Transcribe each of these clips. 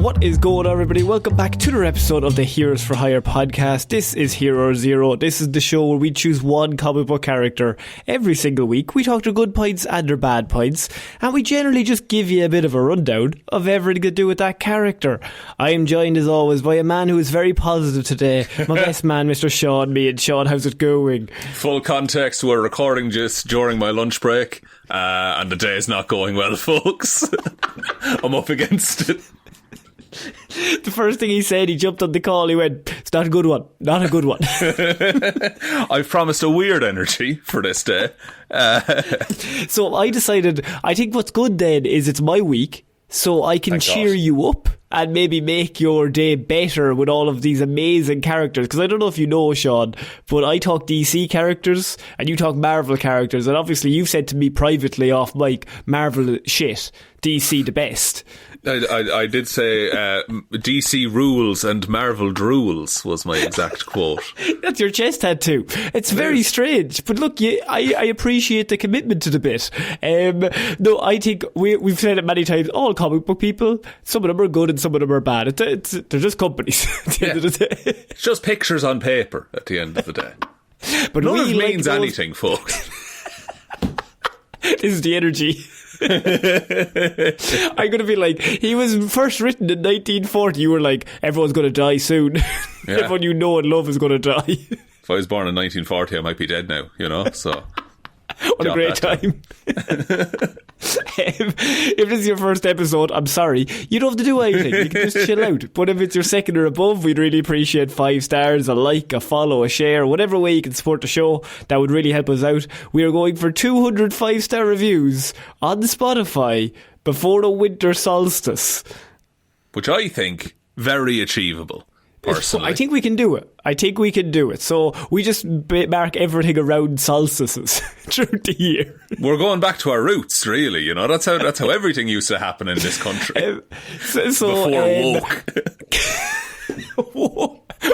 What is going on, everybody? Welcome back to another episode of the Heroes for Hire podcast. This is Hero Zero. This is the show where we choose one comic book character every single week. We talk their good points and their bad points, and we generally just give you a bit of a rundown of everything to do with that character. I am joined as always by a man who is very positive today, my best man, Mr. Sean Mead. Sean, how's it going? Full context, we're recording just during my lunch break, and the day is not going well, folks. I'm up against it. The first thing he said, he jumped on the call, he went, "It's not a good one, not a good one." I've promised a weird energy for this day. So I decided, I think what's good then is it's my week, so I can cheer you up and maybe make your day better with all of these amazing characters. Because I don't know if you know, Sean, but I talk DC characters and you talk Marvel characters, and obviously you've said to me privately off mic, Marvel shit, DC the best. I did say DC rules and Marvel drools was my exact quote. That's your chest tattoo. It's very strange, but look, I appreciate the commitment to the bit. No, I think we've said it many times. All comic book people, some of them are good and some of them are bad. They're just companies at the end of the day. It's just pictures on paper at the end of the day. But none of it means anything, folks. This is the energy. I'm going to be like, he was first written in 1940. You were like, everyone's going to die soon. Yeah. Everyone you know and love is going to die. If I was born in 1940, I might be dead now, you know, so... What a great time. If this is your first episode, I'm sorry. You don't have to do anything. You can just chill out. But if it's your second or above, we'd really appreciate 5 stars, a like, a follow, a share, whatever way you can support the show. That would really help us out. We are going for 200 5-star reviews on Spotify before the winter solstice. Which I think very achievable. Personally. I think we can do it. So we just mark everything around solstices through the year. We're going back to our roots, really. You know, that's how everything used to happen in this country. Before woke.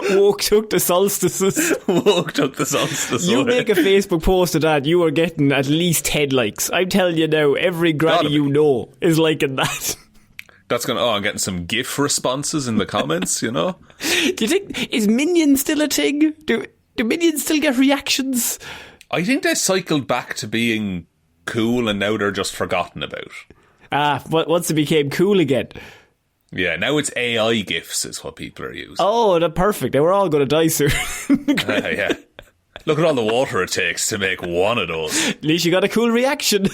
Woke took the solstices. Woke took the solstices. You make a Facebook post of that, you are getting at least 10 likes. I'm telling you now, every granny you know is liking that. That's going to... I'm getting some GIF responses in the comments, you know? Do you think... Is Minion still a thing? Do Minions still get reactions? I think they cycled back to being cool and now they're just forgotten about. But once it became cool again. Yeah, now it's AI GIFs is what people are using. Oh, that's perfect. They were all going to die soon. Yeah. Look at all the water it takes to make one of those. At least you got a cool reaction.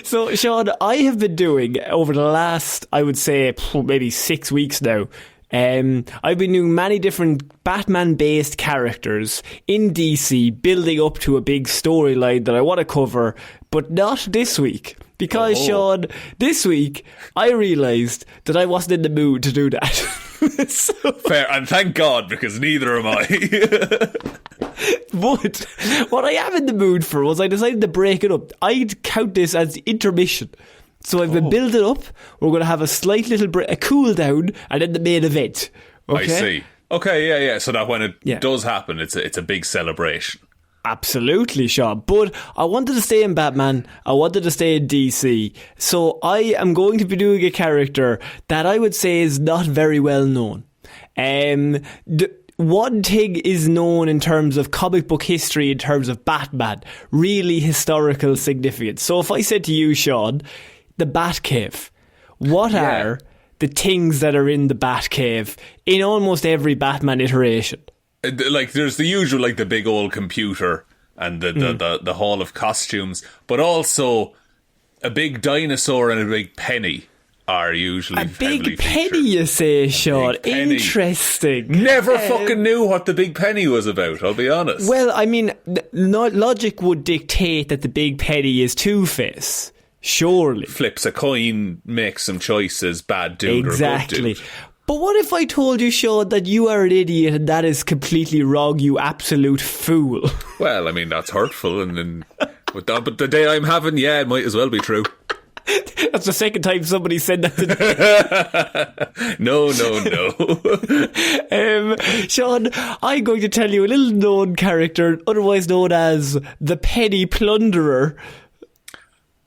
So, Sean, I have been doing, over the last, I would say, maybe 6 weeks now, I've been doing many different Batman-based characters in DC, building up to a big storyline that I want to cover, but not this week. Because, Sean, this week, I realised that I wasn't in the mood to do that. So, fair, and thank God, because neither am I. But what I am in the mood for was I decided to break it up. I'd count this as intermission. So I've been building up. We're going to have a slight little break, a cool down, and then the main event. Okay? I see. Okay, yeah. So that when it does happen, it's a big celebration. Absolutely, Sean. But I wanted to stay in Batman. I wanted to stay in DC. So I am going to be doing a character that I would say is not very well known. One thing is known in terms of comic book history, in terms of Batman, really historical significance. So if I said to you, Sean, the Batcave, what are the things that are in the Batcave in almost every Batman iteration? Like, there's the usual, like the big old computer and the hall of costumes, but also a big dinosaur and a big penny are usually a big penny, you say, Sean. Interesting. Never fucking knew what the big penny was about, I'll be honest. Well, I mean, logic would dictate that the big penny is Two-Face. Surely. Flips a coin, makes some choices, bad dude or good dude. But what if I told you, Sean, that you are an idiot and that is completely wrong, you absolute fool? Well, I mean, that's hurtful, but the day I'm having, it might as well be true. That's the second time somebody said that today. No. Sean, I'm going to tell you a little known character, otherwise known as the Penny Plunderer.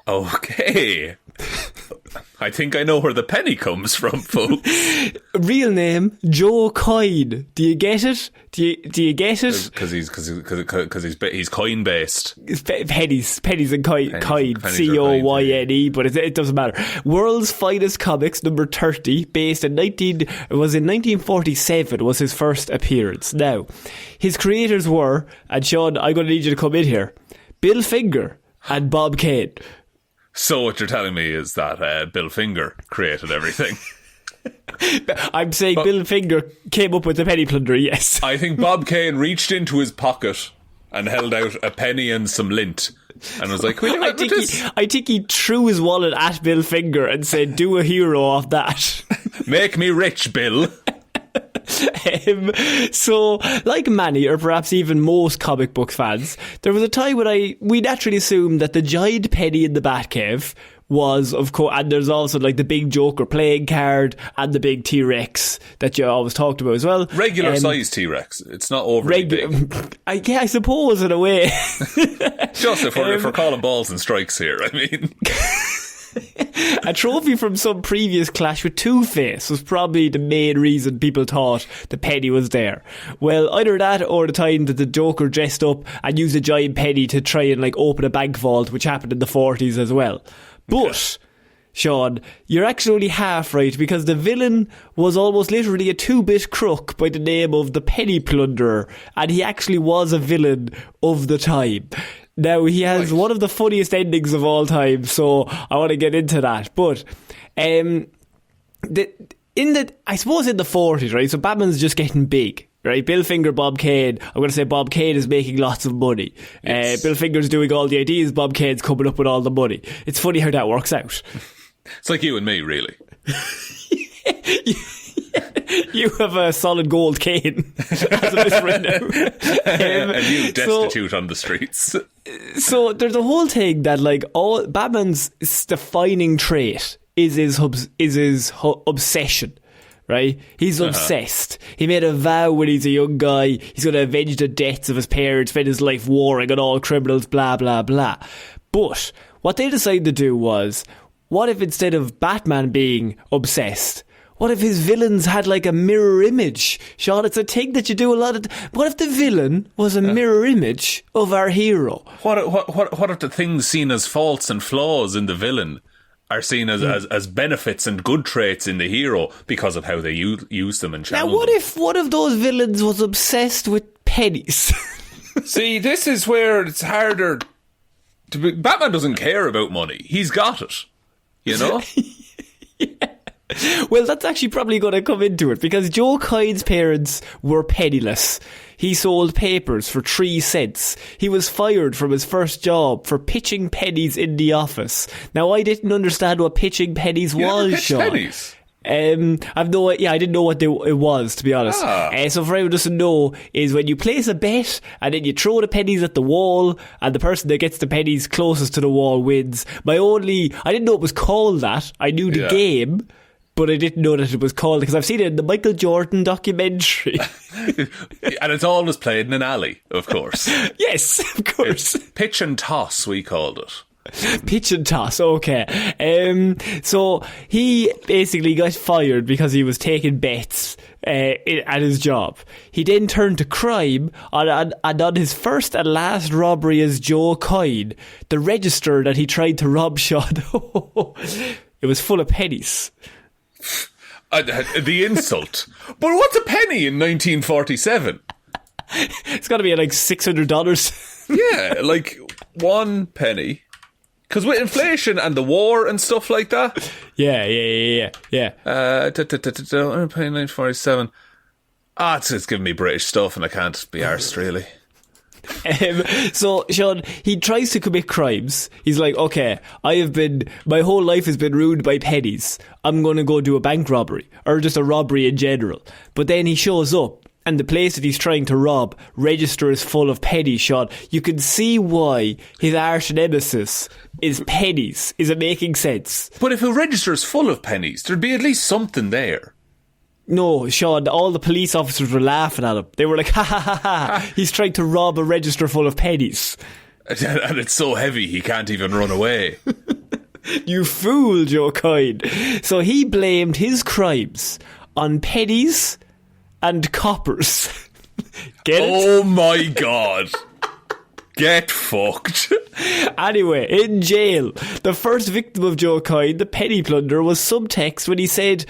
Okay. I think I know where the penny comes from, folks. Real name, Joe Coyne. Do you get it? Do you get it? Because he's coin based. Pennies and coin. Coyne, but it doesn't matter. World's Finest Comics, number 30, based in 1947 was his first appearance. Now, his creators were, and Sean, I'm going to need you to come in here, Bill Finger and Bob Kane. So what you're telling me is that Bill Finger created everything. I'm saying Bill Finger came up with the penny plunderer, yes. I think Bob Kane reached into his pocket and held out a penny and some lint and was like, will you have this? I think he threw his wallet at Bill Finger and said, do a hero off that. Make me rich, Bill. So, like many, or perhaps even most comic book fans, there was a time when we naturally assumed that the giant penny in the Batcave was, of course, and there's also like the big Joker playing card and the big T-Rex that you always talked about as well. Regular size T-Rex. It's not overly big. I suppose in a way. Just if we're calling balls and strikes here, I mean. A trophy from some previous clash with Two-Face was probably the main reason people thought the penny was there. Well, either that or the time that the Joker dressed up and used a giant penny to try and like open a bank vault, which happened in the 40s as well. But, Sean, you're actually only half right, because the villain was almost literally a 2-bit crook by the name of the Penny Plunderer, and he actually was a villain of the time. Now, he has one of the funniest endings of all time, so I want to get into that. But, I suppose in the 40s, right, so Batman's just getting big. Right, Bill Finger, Bob Kane. I'm going to say Bob Kane is making lots of money. Yes. Bill Finger's doing all the ideas. Bob Kane's coming up with all the money. It's funny how that works out. It's like you and me, really. You have a solid gold cane as of this right now. And you destitute on the streets. So there's a whole thing that like all Batman's defining trait is his obsession. Right? He's obsessed. He made a vow when he's a young guy. He's going to avenge the deaths of his parents, spend his life warring on all criminals, blah, blah, blah. But what they decided to do was, what if instead of Batman being obsessed, what if his villains had like a mirror image? Sean, it's a thing that you do a lot of... What if the villain was a mirror image of our hero? What if the things seen as faults and flaws in the villain are seen as benefits and good traits in the hero because of how they use them and channel them? Now, what them? if one of those villains was obsessed with pennies? See, this is where it's harder to be. Batman doesn't care about money. He's got it. You know? Yeah. Well, that's actually probably going to come into it, because Joe Coyne's parents were penniless. He sold papers for 3 cents. He was fired from his first job for pitching pennies in the office. Now, I didn't understand what pitching pennies was, Sean. Pennies? I didn't know what it was, to be honest. So for anyone who doesn't know, is when you place a bet and then you throw the pennies at the wall, and the person that gets the pennies closest to the wall wins. I didn't know it was called that. I knew the game, but I didn't know that it was called, because I've seen it in the Michael Jordan documentary. And it's always played in an alley, of course. Yes, of course. It's pitch and toss, we called it. Pitch and toss, okay. So he basically got fired because he was taking bets at his job. He then turned to crime, and on his first and last robbery as Joe Coyne, the register that he tried to rob, Sean, it was full of pennies. The insult. But what's a penny in 1947? It's got to be like $600. Yeah, like 1 penny. Because with inflation and the war and stuff like that. Yeah. Penny 1947. It's giving me British stuff and I can't be arsed, really. So, Sean, he tries to commit crimes. He's like, okay, my whole life has been ruined by pennies. I'm going to go do a bank robbery, or just a robbery in general. But then he shows up, and the place that he's trying to rob, register is full of pennies, Sean. You can see why his arch nemesis is pennies. Is it making sense? But if a register is full of pennies, there'd be at least something there. No, Sean, all the police officers were laughing at him. They were like, ha ha ha ha, he's trying to rob a register full of pennies. And it's so heavy he can't even run away. You fool, Joe Coyne. So he blamed his crimes on pennies and coppers. Get it? Oh my God. Get fucked. Anyway, in jail, the first victim of Joe Coyne, the penny plunderer, was subtext when he said,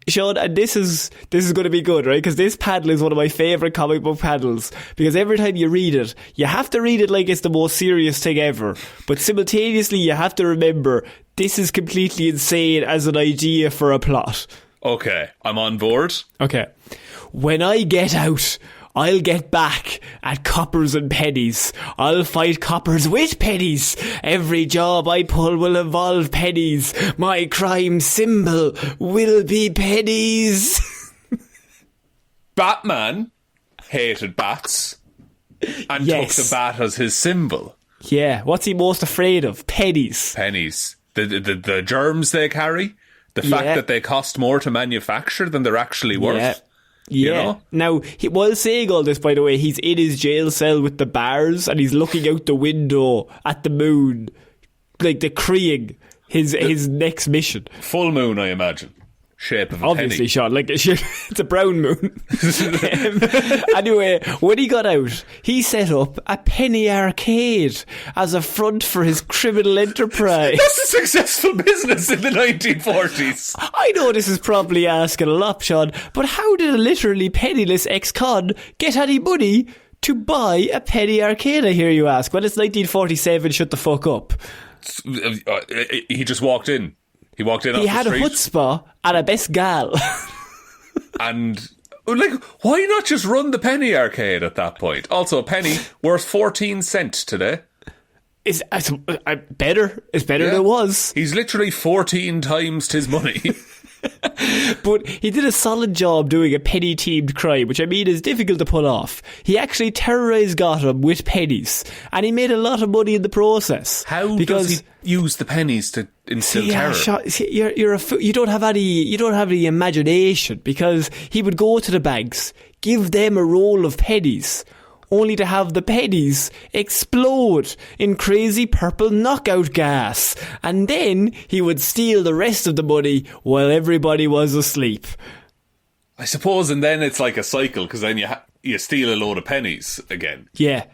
Sean, and this is going to be good, right? Because this panel is one of my favourite comic book panels. Because every time you read it, you have to read it like it's the most serious thing ever. But simultaneously, you have to remember, this is completely insane as an idea for a plot. Okay, I'm on board. Okay. When I get out, I'll get back at coppers and pennies. I'll fight coppers with pennies. Every job I pull will involve pennies. My crime symbol will be pennies. Batman hated bats and Yes. took the bat as his symbol. Yeah, what's he most afraid of? Pennies. Pennies. The germs they carry. The fact Yeah. that they cost more to manufacture than they're actually worth. Yeah. You Yeah. know? Now, while saying all this, by the way, he's in his jail cell with the bars and he's looking out the window at the moon, like decreeing his next mission. Full moon, I imagine. Shape of a Obviously, penny. Sean, like it's a brown moon. Anyway, when he got out, he set up a penny arcade as a front for his criminal enterprise. That's a successful business in the 1940s. I know this is probably asking a lot, Sean, but how did a literally penniless ex-con get any money to buy a penny arcade, I hear you ask? Well, it's 1947, shut the fuck up. He just walked in. He walked in off He the had a street. chutzpah and a best gal. And, like, why not just run the penny arcade at that point? Also, a penny worth 14 cents today. It's better. It's better than it was. He's literally 14 times his money. But he did a solid job doing a penny-themed crime, which I mean is difficult to pull off. He actually terrorised Gotham with pennies, and he made a lot of money in the process. How does he use the pennies to instill terror? You don't have any imagination, because he would go to the banks, give them a roll of pennies, only to have the pennies explode in crazy purple knockout gas. And then he would steal the rest of the money while everybody was asleep. I suppose, and then it's like a cycle, because then you steal a load of pennies again. Yeah.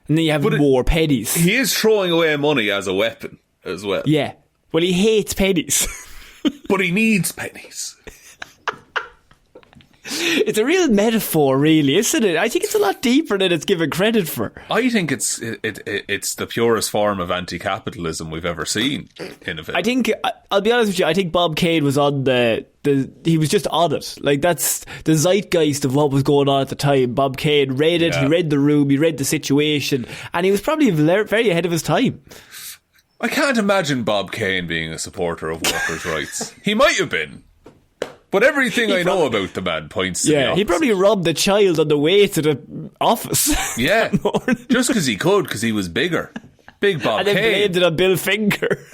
And then you have more pennies. He is throwing away money as a weapon as well. Yeah. Well, he hates pennies. But he needs pennies. It's a real metaphor, really, isn't it? I think it's a lot deeper than it's given credit for. I think it's the purest form of anti-capitalism we've ever seen in a film. I think, I'll be honest with you, I think Bob Cade was on he was just on it. Like, that's the zeitgeist of what was going on at the time. Bob Cade read it, He read the room, he read the situation, and he was probably very ahead of his time. I can't imagine Bob Kane being a supporter of workers' rights. He might have been. But everything I know about the man points to the opposite. He probably robbed the child on the way to the office. Yeah, just because he could, because he was bigger. Big Bob And then Kane. blamed it on Bill Finger.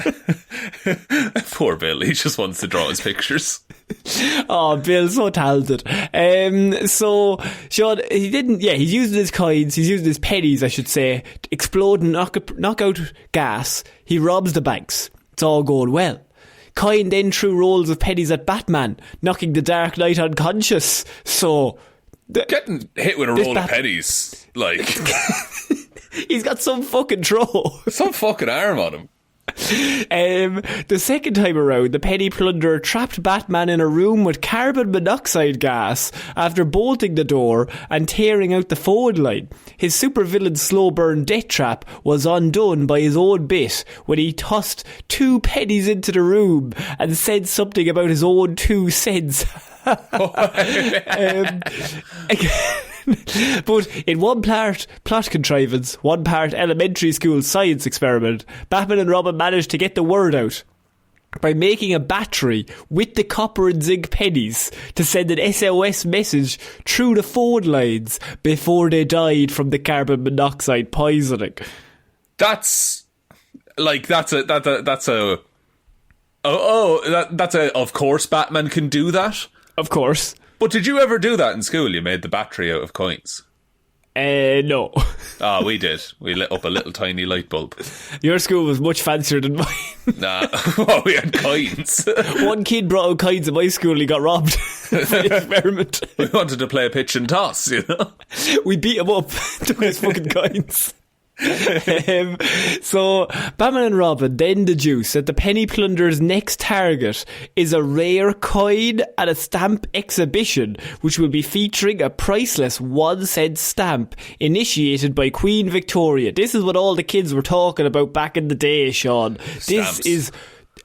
Poor Bill, he just wants to draw his pictures. Oh, Bill's so talented. So, Sean, he's using his coins, he's using his pennies, I should say, to explode and knock out gas. He robs the banks. It's all going well. Coyne then threw rolls of pennies at Batman, knocking the Dark Knight unconscious. So, Getting hit with a roll of pennies, like... he's got some fucking throw. Some fucking arm on him. The second time around, the penny plunderer trapped Batman in a room with carbon monoxide gas after bolting the door and tearing out the phone line. His supervillain slow burn death trap was undone by his own bit when he tossed 2 pennies into the room and said something about his own 2 cents. But in one part plot contrivance, one part elementary school science experiment, Batman and Robin managed to get the word out by making a battery with the copper and zinc pennies to send an SOS message through the phone lines before they died from the carbon monoxide poisoning. That's a of course Batman can do that. Of course. But did you ever do that in school? You made the battery out of coins. No. Ah, we did. We lit up a little tiny light bulb. Your school was much fancier than mine. Nah, well, we had coins. One kid brought out coins at my school and he got robbed for the experiment. We wanted to play pitch and toss, you know. We beat him up, took his fucking coins. So Batman and Robin then deduce that the Penny Plunderer's next target is a rare coin at a stamp exhibition, which will be featuring a priceless 1-cent stamp initiated by Queen Victoria. This is what all the kids were talking about back in the day, Sean. Stamps. This is,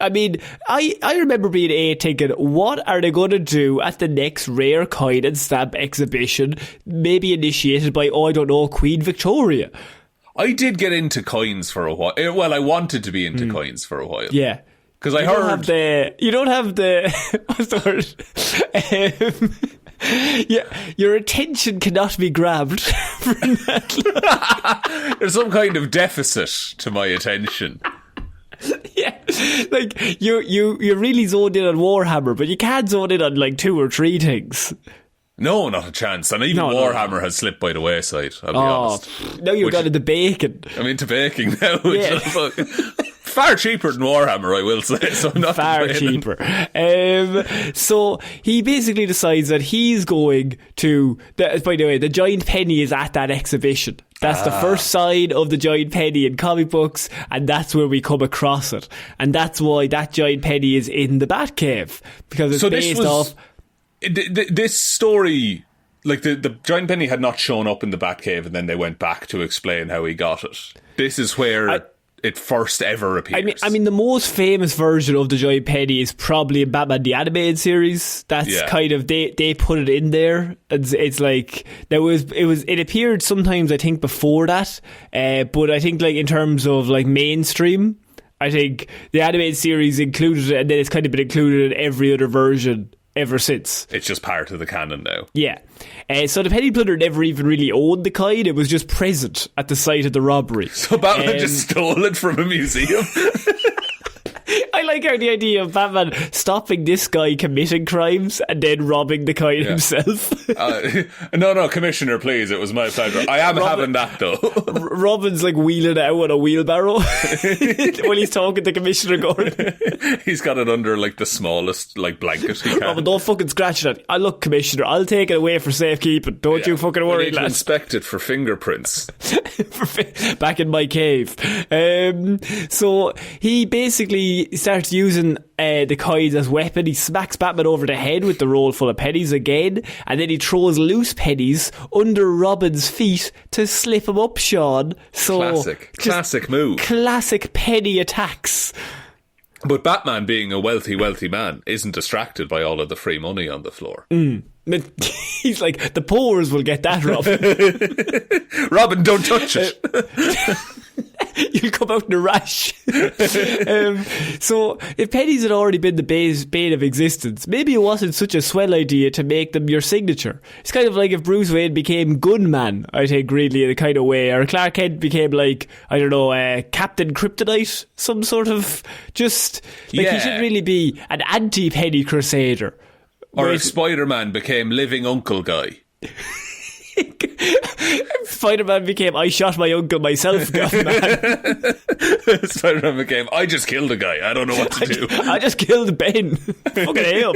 I mean, I remember being 8 thinking, what are they going to do at the next rare coin and stamp exhibition, maybe initiated by, I don't know, Queen Victoria? I did get into coins for a while. Well, I wanted to be into coins for a while. Yeah. Because I heard... You don't have the... What's the word? Yeah, your attention cannot be grabbed from that. There's some kind of deficit to my attention. Yeah, like you're really zoned in on Warhammer, but you can't zone in on like 2 or 3 things. No, not a chance. And even Warhammer has slipped by the wayside, I'll be honest. Now you've got into baking. I'm into baking now. Yeah. Far cheaper than Warhammer, I will say. So I'm not far cheaper. So he basically decides that he's going to... by the way, the giant penny is at that exhibition. That's the first sign of the giant penny in comic books, and that's where we come across it. And that's why that giant penny is in the Batcave. Because it's based off... This story, like the giant penny had not shown up in the Batcave, and then they went back to explain how he got it. This is where it first ever appears. I mean, the most famous version of the giant penny is probably in Batman the Animated Series. That's kind of they put it in there. It's like it appeared sometimes, I think, before that. But I think like in terms of like mainstream, I think the Animated Series included it, and then it's kind of been included in every other version ever since. It's just part of the canon now. Yeah. So the Penny Plunderer never even really owned the coin. It was just present at the site of the robbery. So Batman just stole it from a museum. I like how the idea of Batman stopping this guy committing crimes and then robbing the coin himself. No, Commissioner, please. It was my pleasure. I am having that, though. Robin's like wheeling it out on a wheelbarrow when he's talking to Commissioner Gordon. He's got it under like the smallest like blanket he can. Robin, don't fucking scratch it. Look, Commissioner, I'll take it away for safekeeping. Don't you fucking worry, lad. Inspect it for fingerprints. Back in my cave. So he basically starts using the coins as weapon. He smacks Batman over the head with the roll full of pennies again, and then he throws loose pennies under Robin's feet to slip him up, Sean. So classic move. Classic penny attacks. But Batman, being a wealthy man, isn't distracted by all of the free money on the floor. He's like, the poors will get that, Robin. Robin, don't touch it. You'll come out in a rash. So if pennies had already been the bane of existence, maybe it wasn't such a swell idea to make them your signature. It's kind of like if Bruce Wayne became Gunman, I think, really, in a kind of way, or Clarke Kent became like, I don't know, Captain Kryptonite, some sort of just like he should really be an anti-penny crusader. Or if Spider-Man became Living Uncle Guy. Spider-Man became I shot my uncle myself, man. Spider-Man became I just killed a guy, I don't know what to do. I just killed Ben. Fucking hell.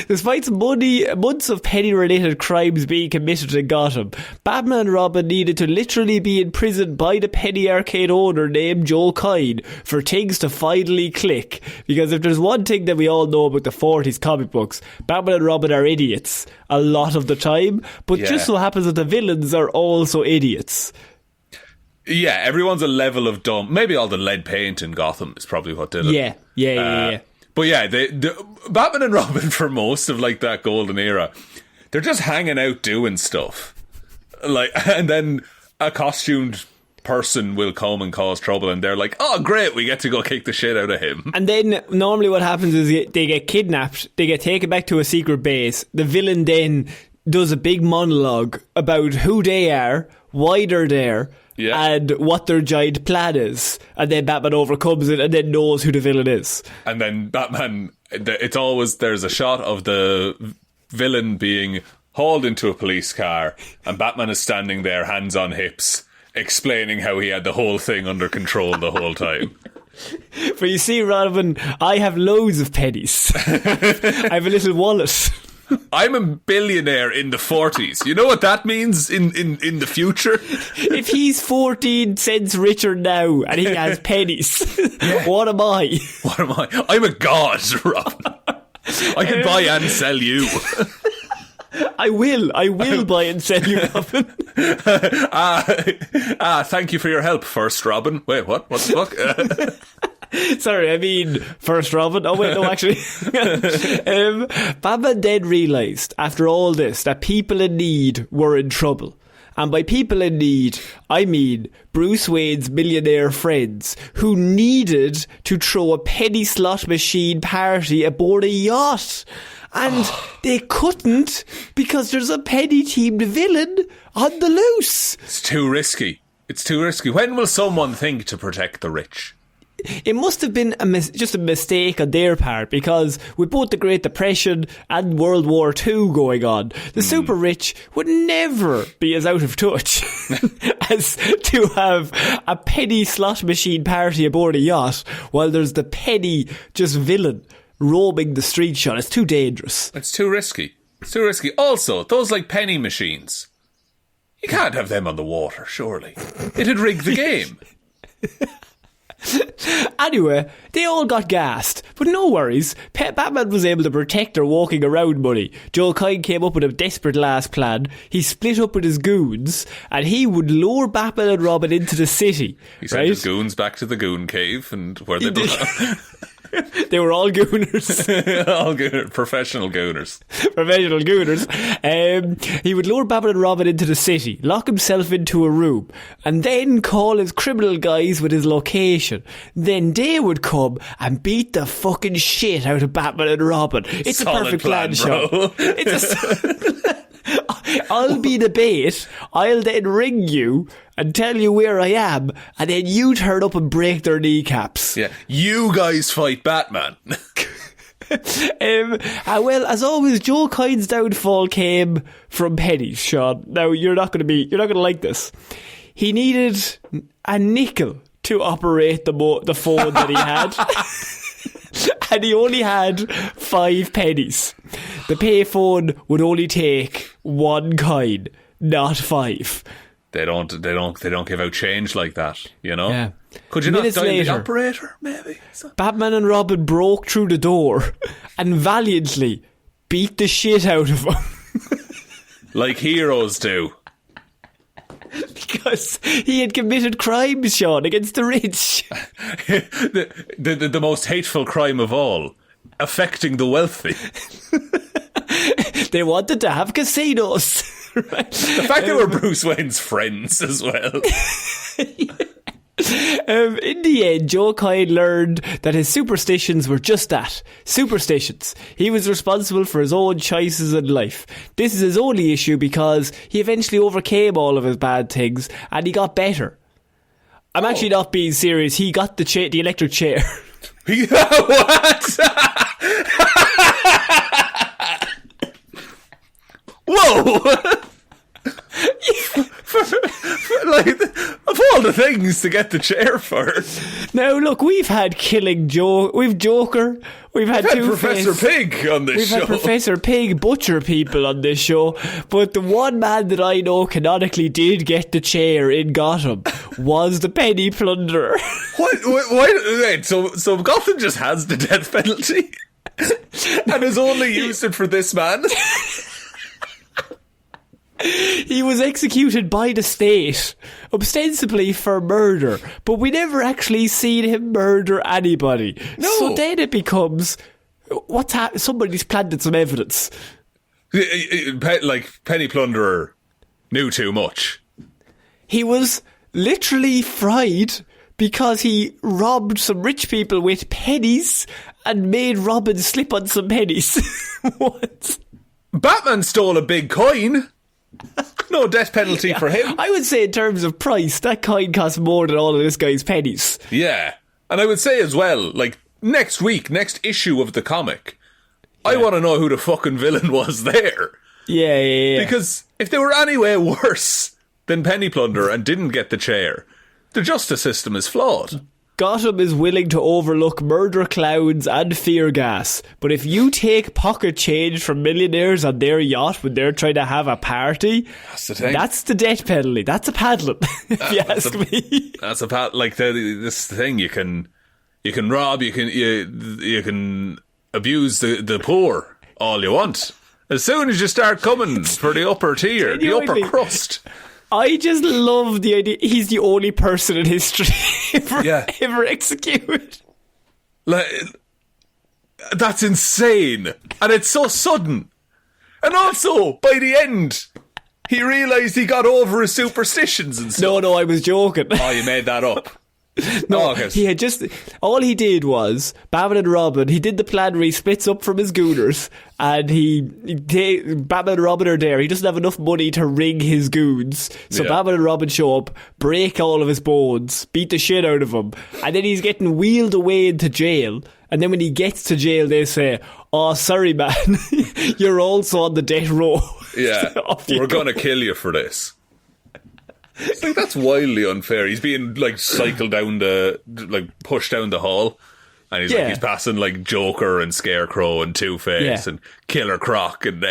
Despite months of penny-related crimes being committed in Gotham, Batman and Robin needed to literally be imprisoned by the penny arcade owner named Joel Coyne for things to finally click. Because if there's one thing that we all know about the 40s comic books, Batman and Robin are idiots a lot of the time, but just so happens that the villains are also idiots. Yeah, everyone's a level of dumb. Maybe all the lead paint in Gotham is probably what did it. Yeah. But yeah, the Batman and Robin, for most of like that golden era, they're just hanging out doing stuff. Like, and then a costumed person will come and cause trouble, and they're like, oh great, we get to go kick the shit out of him. And then normally what happens is they get kidnapped, they get taken back to a secret base. The villain then does a big monologue about who they are, why they're there, and what their giant plan is. And then Batman overcomes it and then knows who the villain is. And then Batman, it's always, there's a shot of the villain being hauled into a police car, and Batman is standing there, hands on hips, explaining how he had the whole thing under control the whole time. But you see, Robin, I have loads of pennies. I have a little wallet. I'm a billionaire in the 40s. You know what that means in the future? If he's 14 cents richer now and he has pennies, what am I? What am I? I'm a god, Robin. I can buy and sell you. I will buy and sell you, Robin. Thank you for your help, first Robin. Wait, what? What the fuck? Sorry, I mean first Robin. Oh wait, no, actually. Batman then realised after all this that people in need were in trouble. And by people in need, I mean Bruce Wayne's millionaire friends who needed to throw a penny slot machine party aboard a yacht. And they couldn't because there's a penny-themed villain on the loose. It's too risky. It's too risky. When will someone think to protect the rich? It must have been just a mistake on their part, because with both the Great Depression and World War II going on, the super rich would never be as out of touch as to have a penny slot machine party aboard a yacht while there's the penny just villain roaming the street, Sean. It's too dangerous. It's too risky. It's too risky. Also, those like penny machines, you can't have them on the water, surely. It'd rig the game. Anyway, they all got gassed, but no worries. Batman was able to protect their walking around money. Joel Coyne came up with a desperate last plan. He split up with his goons, and he would lure Batman and Robin into the city. He sent his goons back to the goon cave, and where they belong. They were all gooners. All professional gooners. Professional gooners. He would lure Batman and Robin into the city, lock himself into a room, and then call his criminal guys with his location. Then they would come and beat the fucking shit out of Batman and Robin. It's solid a perfect plan, Sean. I'll be the bait. I'll then ring you and tell you where I am, and then you turn up and break their kneecaps. Yeah, you guys fight Batman. Well, as always, Joel Coyne's downfall came from pennies, Sean. Now you're not going to like this. He needed a nickel to operate the phone that he had. And he only had 5 pennies. The payphone would only take 1 coin, not 5. They don't give out change like that, you know? Yeah. Could you Minutes not dial later, the operator, maybe? Batman and Robin broke through the door and valiantly beat the shit out of him. Like heroes do. Because he had committed crimes, Sean, against the rich. the most hateful crime of all, affecting the wealthy. They wanted to have casinos. Right? The fact they were Bruce Wayne's friends as well. In the end, Joel Coyne learned that his superstitions were just that, superstitions. He was responsible for his own choices in life. This is his only issue because he eventually overcame all of his bad things and he got better. I'm actually not being serious. He got the electric chair. What? Whoa! Like, of all the things to get the chair for. Now, look, we've had Killing Joe, we've Joker, we've had Professor Pig on this show. We've had Professor Pig butcher people on this show, but the one man that I know canonically did get the chair in Gotham was the Penny Plunderer. What? Wait, so Gotham just has the death penalty and has only used it for this man? He was executed by the state, ostensibly for murder, but we never actually seen him murder anybody. No. So then it becomes, somebody's planted some evidence. Like, Penny Plunderer knew too much. He was literally fried because he robbed some rich people with pennies and made Robin slip on some pennies. What? Batman stole a big coin. No death penalty for him. I would say in terms of price, that coin costs more than all of this guy's pennies. Yeah. And I would say as well, like, next issue of the comic, I want to know who the fucking villain was there. Yeah. Because if they were any way worse than Penny Plunderer and didn't get the chair, the justice system is flawed. Gotham is willing to overlook murder clouds and fear gas, but if you take pocket change from millionaires on their yacht when they're trying to have a party, that's the thing. That's the death penalty. That's a paddling, if you ask me. That's a like this thing. You can rob. You can abuse the poor all you want. As soon as you start coming for the upper tier, the upper crust. I just love the idea. He's the only person in history ever executed. Like, that's insane. And it's so sudden. And also, by the end, he realised he got over his superstitions and stuff. No, I was joking. Oh, you made that up. No, he had just... All he did was, Batman and Robin, he did the plan where he splits up from his gooners, and Batman and Robin are there. He doesn't have enough money to ring his goons. So Batman and Robin show up, break all of his bones, beat the shit out of him, and then he's getting wheeled away into jail. And then when he gets to jail, they say, "Oh, sorry, man, you're also on the death row." Yeah, we're going to kill you for this. It's like, that's wildly unfair. He's being like cycled down pushed down the hall, and he's passing like Joker and Scarecrow and Two-Face and Killer Croc and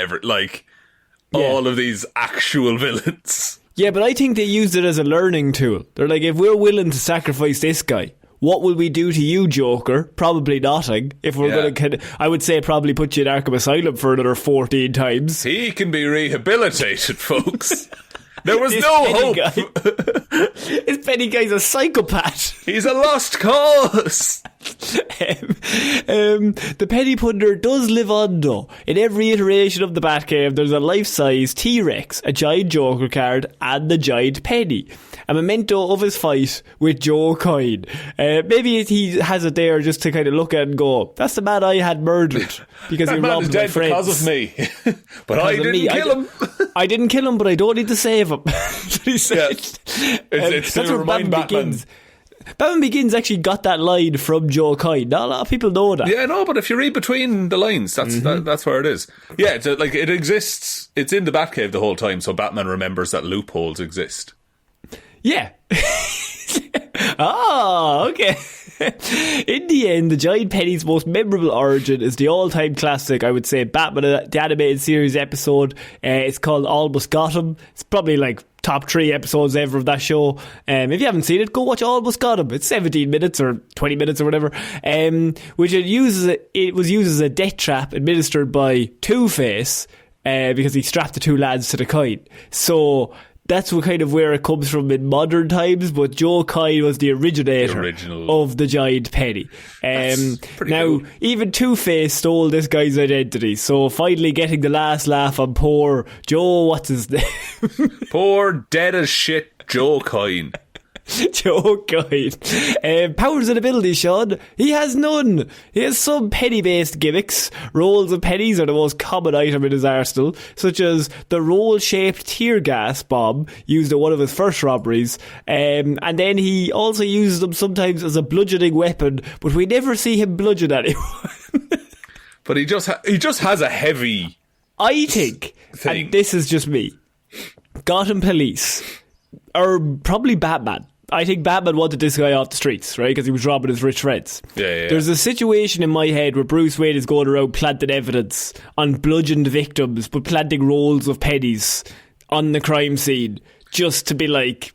all of these actual villains. Yeah, but I think they used it as a learning tool. They're like, if we're willing to sacrifice this guy, what will we do to you, Joker? Probably nothing. If we're going to, I would say, probably put you in Arkham Asylum for another 14 times. He can be rehabilitated, folks. There was no hope. This Penny guy's a psychopath. He's a lost cause. The Penny Plunderer does live on, though. In every iteration of the Batcave, there's a life-size T-Rex, a giant Joker card, and the giant Penny. A memento of his fight with Joe Coyne. Maybe he has it there just to kind of look at and go, that's the man I had murdered because he robbed my friends. Because of me. But I didn't kill him. I didn't kill him, but I don't need to save him. He said. It's to remind Batman. Batman Begins actually got that line from Joe Coyne. Not a lot of people know that. Yeah, no, but if you read between the lines, that's where it is. Yeah, it exists. It's in the Batcave the whole time, so Batman remembers that loopholes exist. Yeah. Okay. In the end, the Giant Penny's most memorable origin is the all-time classic, I would say, Batman, the animated series episode. It's called Almost Got Him. It's probably like top 3 episodes ever of that show. If you haven't seen it, go watch Almost Got Him. It's 17 minutes or 20 minutes or whatever. Which it was used as a death trap administered by Two-Face because he strapped the two lads to the kite. So that's kind of where it comes from in modern times, but Joe Coyne was the originator of the Giant Penny. Now, cool. Even Two-Face stole this guy's identity, so finally getting the last laugh on poor Joe, what's his name? Poor dead as shit Joe Coyne. Joe Coyne. Powers and abilities, Sean. He has none. He has some penny-based gimmicks. Rolls of pennies are the most common item in his arsenal, such as the roll-shaped tear gas bomb used in one of his first robberies. And then he also uses them sometimes as a bludgeoning weapon, but we never see him bludgeon anyone. But he just has a heavy... I think, and this is just me, Gotham Police, or probably Batman. I think Batman wanted this guy off the streets, right? Because he was robbing his rich friends. Yeah. There's a situation in my head where Bruce Wayne is going around planting evidence on bludgeoned victims, but planting rolls of on the crime scene just to be like,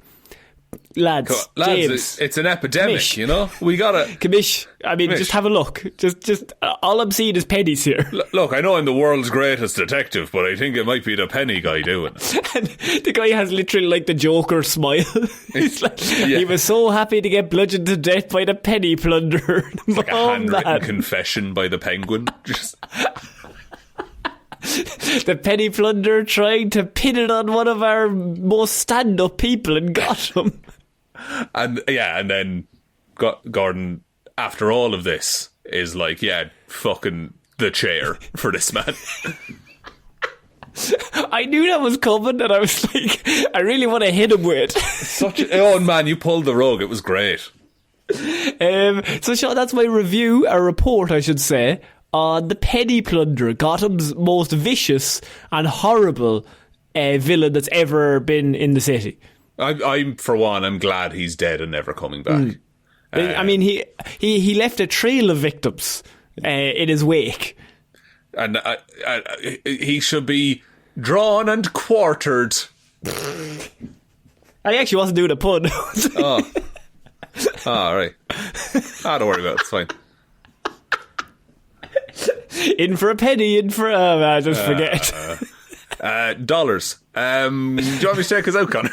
lads, James, it's an epidemic, Commish. You know? We gotta... Commish. I mean, just have a look. Just all I'm seeing is pennies here. Look, I know I'm the world's greatest detective, but I think it might be the penny guy doing it. And the guy has literally like the Joker smile. He's like, he was so happy to get bludgeoned to death by the Penny Plunderer. It's like a handwritten confession by the Penguin. Just... The Penny Plunderer trying to pin it on one of our most stand-up people in Gotham. And then Gordon, after all of this, is like, fucking the chair for this man. I knew that was coming, and I was like, I really want to hit him with it. Oh man, you pulled the rug. It was great. So Sean, that's my review, a report I should say, on the Penny Plunderer, Gotham's most vicious and horrible villain that's ever been in the city. I'm for one, I'm glad he's dead and never coming back. I mean, he left a trail of victims in his wake. And he should be drawn and quartered. I actually wasn't doing a pun. All right. Don't worry about it. It's fine. In for a penny, in for I just forget. Dollars. Do you want me to check us out, Conor?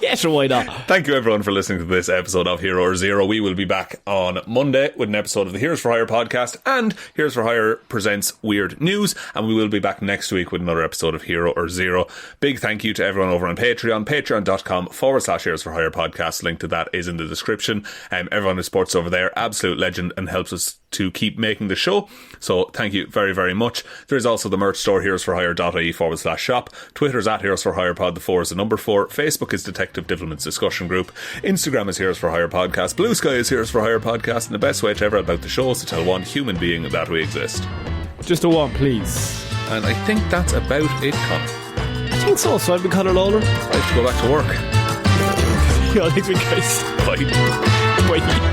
Yeah, sure, why not? Thank you everyone for listening to this episode of Hero or Zero. We will be back on Monday with an episode of the Heroes for Hire podcast and Heroes for Hire presents Weird News, and we will be back next week with another episode of Hero or Zero. Big thank you to everyone over on Patreon, patreon.com/Heroes for Hire podcast. Link to that is in the description. Everyone who supports over there, absolute legend, and helps us to keep making the show. So thank you very, very much. There is also the merch store, heroesforhire.ie/shop. Twitter's at Heroes for Hire Pod, the 4 is the number 4. Facebook is Detective Divilment's discussion group. Instagram is Heroes for Hire Podcast. Blue Sky is Heroes for Hire Podcast. And the best way to ever about the show is to tell one human being that we exist. Just a one, please. And I think that's about it, Conor. I think so. So I've been Conor Lawler. I have to go back to work. Yeah, thanks, guys. Bye. Bye.